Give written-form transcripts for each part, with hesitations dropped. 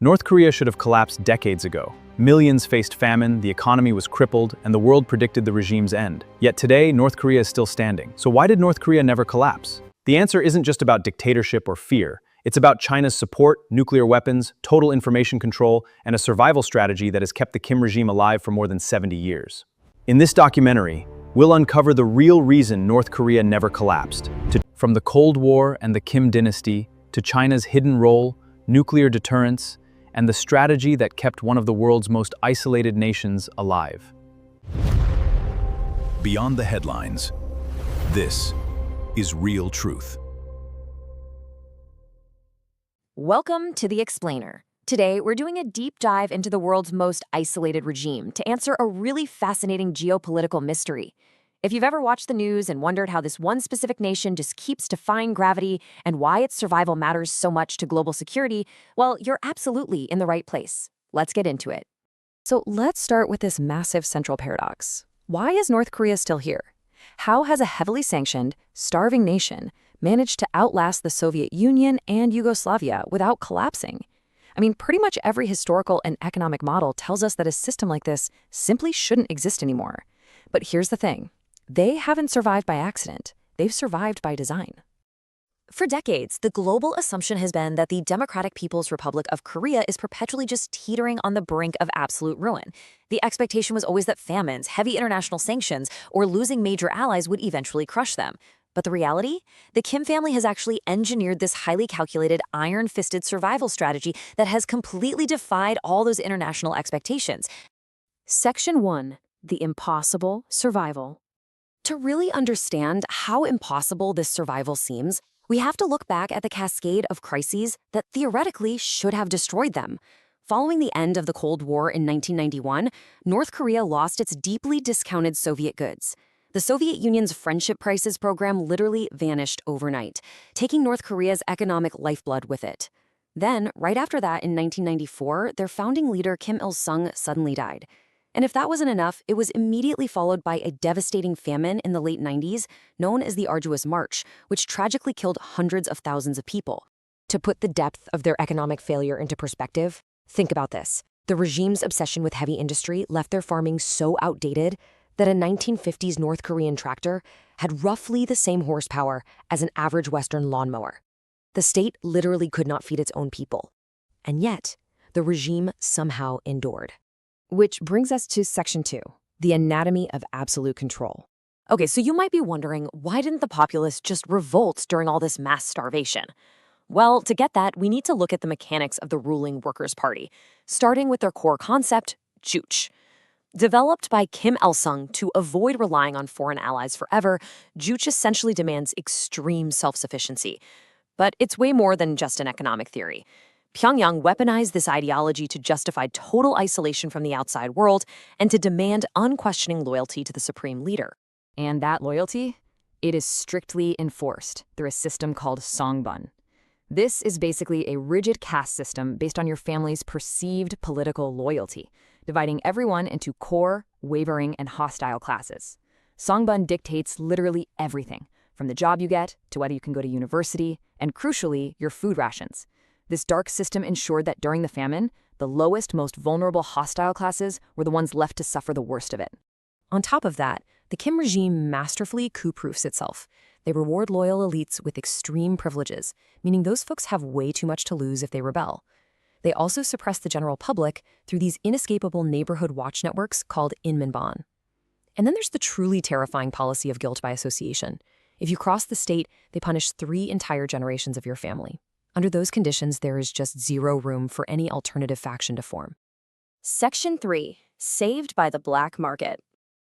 North Korea should have collapsed decades ago. Millions faced famine, the economy was crippled, and the world predicted the regime's end. Yet today, North Korea is still standing. So why did North Korea never collapse? The answer isn't just about dictatorship or fear. It's about China's support, nuclear weapons, total information control, and a survival strategy that has kept the Kim regime alive for more than 70 years. In this documentary, we'll uncover the real reason North Korea never collapsed. From the Cold War and the Kim dynasty, to China's hidden role, nuclear deterrence, and the strategy that kept one of the world's most isolated nations alive. Beyond the headlines, this is real truth. Welcome to The Explainer. Today, we're doing a deep dive into the world's most isolated regime to answer a really fascinating geopolitical mystery. If you've ever watched the news and wondered how this one specific nation just keeps defying gravity and why its survival matters so much to global security, well, you're absolutely in the right place. Let's get into it. So let's start with this massive central paradox. Why is North Korea still here? How has a heavily sanctioned, starving nation managed to outlast the Soviet Union and Yugoslavia without collapsing? I mean, pretty much every historical and economic model tells us that a system like this simply shouldn't exist anymore. But here's the thing. They haven't survived by accident. They've survived by design. For decades, the global assumption has been that the Democratic People's Republic of Korea is perpetually just teetering on the brink of absolute ruin. The expectation was always that famines, heavy international sanctions, or losing major allies would eventually crush them. But the reality? The Kim family has actually engineered this highly calculated, iron-fisted survival strategy that has completely defied all those international expectations. Section 1. The impossible survival. To really understand how impossible this survival seems, we have to look back at the cascade of crises that theoretically should have destroyed them. Following the end of the Cold War in 1991, North Korea lost its deeply discounted Soviet goods. The Soviet Union's friendship prices program literally vanished overnight, taking North Korea's economic lifeblood with it. Then, right after that in 1994, their founding leader Kim Il-sung suddenly died. And if that wasn't enough, it was immediately followed by a devastating famine in the late 90s, known as the Arduous March, which tragically killed hundreds of thousands of people. To put the depth of their economic failure into perspective, think about this. The regime's obsession with heavy industry left their farming so outdated that a 1950s North Korean tractor had roughly the same horsepower as an average Western lawnmower. The state literally could not feed its own people. And yet, the regime somehow endured. Which brings us to Section 2, the anatomy of absolute control. Okay, so you might be wondering, why didn't the populace just revolt during all this mass starvation? Well, to get that, we need to look at the mechanics of the ruling Workers' Party, starting with their core concept, juche. Developed by Kim Il-sung to avoid relying on foreign allies forever, juche essentially demands extreme self-sufficiency. But it's way more than just an economic theory. Pyongyang weaponized this ideology to justify total isolation from the outside world and to demand unquestioning loyalty to the supreme leader. And that loyalty? It is strictly enforced through a system called songbun. This is basically a rigid caste system based on your family's perceived political loyalty, dividing everyone into core, wavering, and hostile classes. Songbun dictates literally everything, from the job you get to whether you can go to university, and crucially, your food rations. This dark system ensured that during the famine, the lowest, most vulnerable hostile classes were the ones left to suffer the worst of it. On top of that, the Kim regime masterfully coup-proofs itself. They reward loyal elites with extreme privileges, meaning those folks have way too much to lose if they rebel. They also suppress the general public through these inescapable neighborhood watch networks called Inminban. And then there's the truly terrifying policy of guilt by association. If you cross the state, they punish 3 entire generations of your family. Under those conditions, there is just zero room for any alternative faction to form. Section 3. Saved by the black market.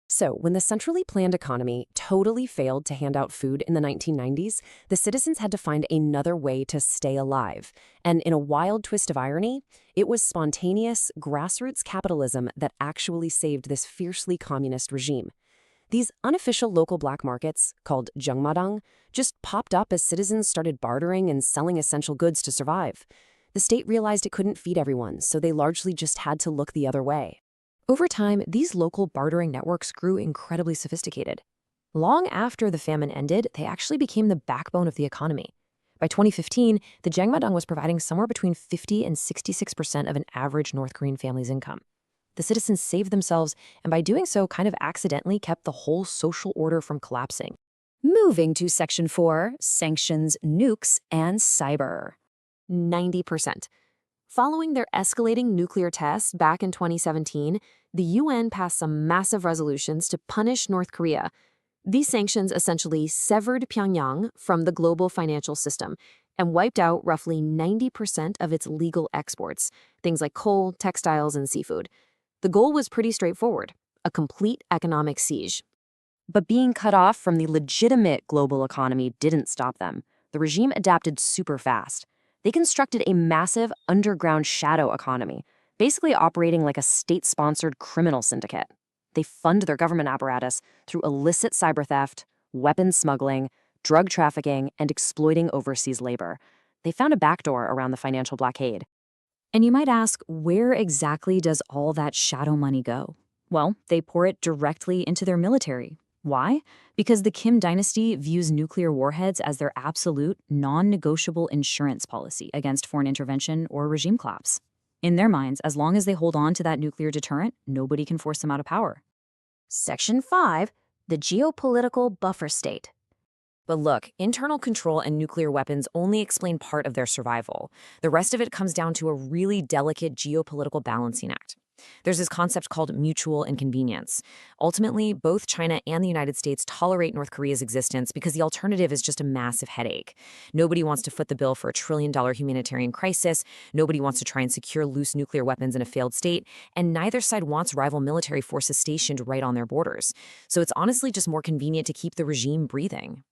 So, when the centrally planned economy totally failed to hand out food in the 1990s, the citizens had to find another way to stay alive. And in a wild twist of irony, it was spontaneous, grassroots capitalism that actually saved this fiercely communist regime. These unofficial local black markets, called Jongmadang, just popped up as citizens started bartering and selling essential goods to survive. The state realized it couldn't feed everyone, so they largely just had to look the other way. Over time, these local bartering networks grew incredibly sophisticated. Long after the famine ended, they actually became the backbone of the economy. By 2015, the Jang was providing somewhere between 50 and 66% of an average North Korean family's income. The citizens saved themselves, and by doing so, kind of accidentally kept the whole social order from collapsing. Moving to Section 4, Sanctions, Nukes, and Cyber. 90%. Following their escalating nuclear tests back in 2017, the UN passed some massive resolutions to punish North Korea. These sanctions essentially severed Pyongyang from the global financial system and wiped out roughly 90% of its legal exports, things like coal, textiles, and seafood. The goal was pretty straightforward: a complete economic siege. But being cut off from the legitimate global economy didn't stop them. The regime adapted super fast. They constructed a massive underground shadow economy, basically operating like a state-sponsored criminal syndicate. They fund their government apparatus through illicit cyber theft, weapons smuggling, drug trafficking, and exploiting overseas labor. They found a backdoor around the financial blockade. And you might ask, where exactly does all that shadow money go? Well, they pour it directly into their military. Why? Because the Kim dynasty views nuclear warheads as their absolute, non-negotiable insurance policy against foreign intervention or regime collapse. In their minds, as long as they hold on to that nuclear deterrent, nobody can force them out of power. Section 5, the geopolitical buffer state. But look, internal control and nuclear weapons only explain part of their survival. The rest of it comes down to a really delicate geopolitical balancing act. There's this concept called mutual inconvenience. Ultimately, both China and the United States tolerate North Korea's existence because the alternative is just a massive headache. Nobody wants to foot the bill for $1 trillion humanitarian crisis, nobody wants to try and secure loose nuclear weapons in a failed state, and neither side wants rival military forces stationed right on their borders. So it's honestly just more convenient to keep the regime breathing.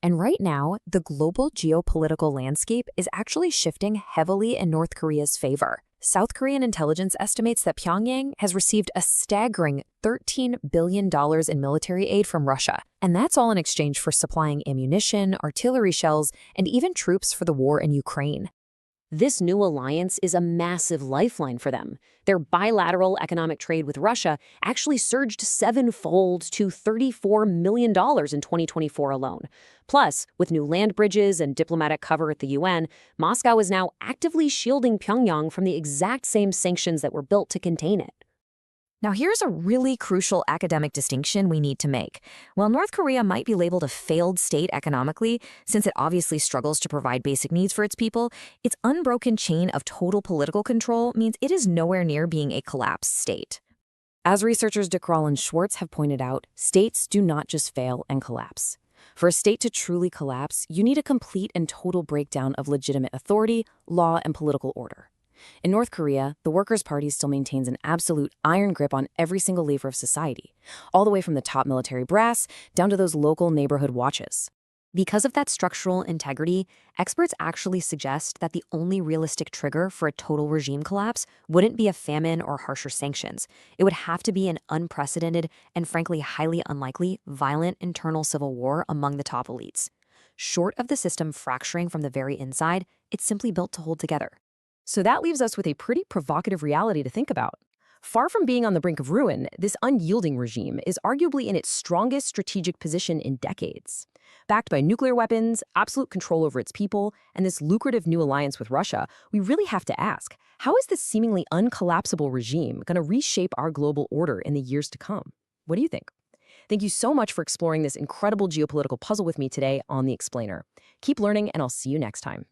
And right now, the global geopolitical landscape is actually shifting heavily in North Korea's favor. South Korean intelligence estimates that Pyongyang has received a staggering $13 billion in military aid from Russia. And that's all in exchange for supplying ammunition, artillery shells, and even troops for the war in Ukraine. This new alliance is a massive lifeline for them. Their bilateral economic trade with Russia actually surged sevenfold to $34 million in 2024 alone. Plus, with new land bridges and diplomatic cover at the UN, Moscow is now actively shielding Pyongyang from the exact same sanctions that were built to contain it. Now, here's a really crucial academic distinction we need to make. While North Korea might be labeled a failed state economically, since it obviously struggles to provide basic needs for its people, its unbroken chain of total political control means it is nowhere near being a collapsed state. As researchers DeCrawl and Schwartz have pointed out, states do not just fail and collapse. For a state to truly collapse, you need a complete and total breakdown of legitimate authority, law, and political order. In North Korea, the Workers' Party still maintains an absolute iron grip on every single lever of society, all the way from the top military brass down to those local neighborhood watches. Because of that structural integrity, experts actually suggest that the only realistic trigger for a total regime collapse wouldn't be a famine or harsher sanctions. It would have to be an unprecedented and frankly highly unlikely violent internal civil war among the top elites. Short of the system fracturing from the very inside, it's simply built to hold together. So that leaves us with a pretty provocative reality to think about. Far from being on the brink of ruin, this unyielding regime is arguably in its strongest strategic position in decades. Backed by nuclear weapons, absolute control over its people, and this lucrative new alliance with Russia, we really have to ask, how is this seemingly uncollapsible regime going to reshape our global order in the years to come? What do you think? Thank you so much for exploring this incredible geopolitical puzzle with me today on The Explainer. Keep learning, and I'll see you next time.